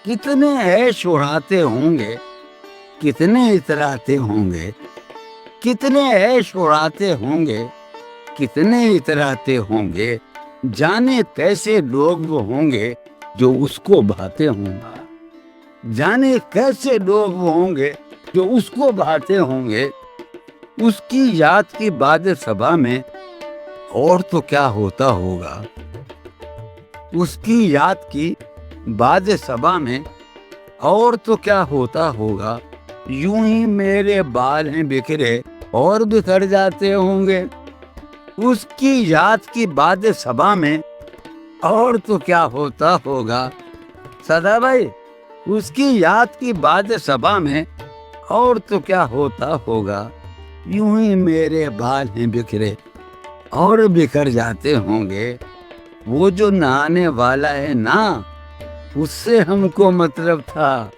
कितने ऐश उड़ाते होंगे, कितने इतराते होंगे, कितने ऐश उड़ाते होंगे, कितने इतराते होंगे, जाने कैसे लोग वो होंगे जो उसको भाते होंगे। जाने कैसे लोग वो होंगे जो उसको भाते होंगे। उसकी याद की बाद सभा में और तो क्या होता होगा। उसकी याद की बाद सभा में और तो क्या होता होगा। यूं ही मेरे बाल हैं बिखरे और बिखर जाते होंगे। उसकी याद की बाद सभा में और तो क्या होता होगा। सदा भाई, उसकी याद की बाद सभा में और तो क्या होता होगा। यूं ही मेरे बाल हैं बिखरे और बिखर जाते होंगे। वो जो नहाने वाला है ना, उससे हमको मतलब था।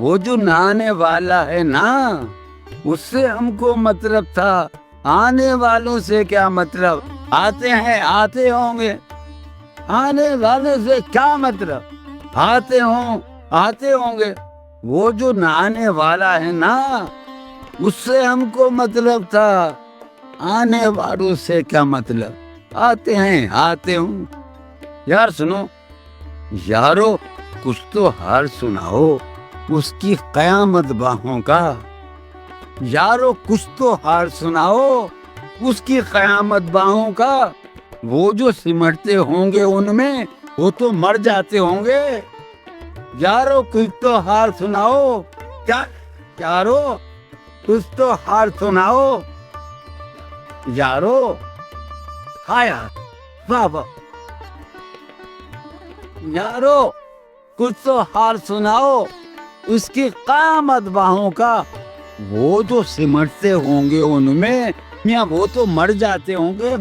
वो जो नहाने वाला है ना, उससे हमको मतलब था। आने वालों से क्या मतलब, आते हैं आते होंगे। आने वालों से क्या मतलब, आते होंगे। वो जो नहाने वाला है ना, उससे हमको मतलब था। आने वालों से क्या मतलब, आते हैं आते हों। यार सुनो, यारो कुछ तो हाल सुनाओ उसकी कयामत बाहों का। यारो कुछ तो हाल सुनाओ उसकी कयामत बाहों का। वो जो सिमटते होंगे उनमें, वो तो मर जाते होंगे। यारो कुछ तो हाल सुनाओ। क्या यारो कुछ तो हाल सुनाओ। यारो हाँ यार, वाह वाह। यारो कुछ तो हाल सुनाओ उसकी क़यामत बाहों का। वो जो सिमटते होंगे उनमें, मियां वो तो मर जाते होंगे।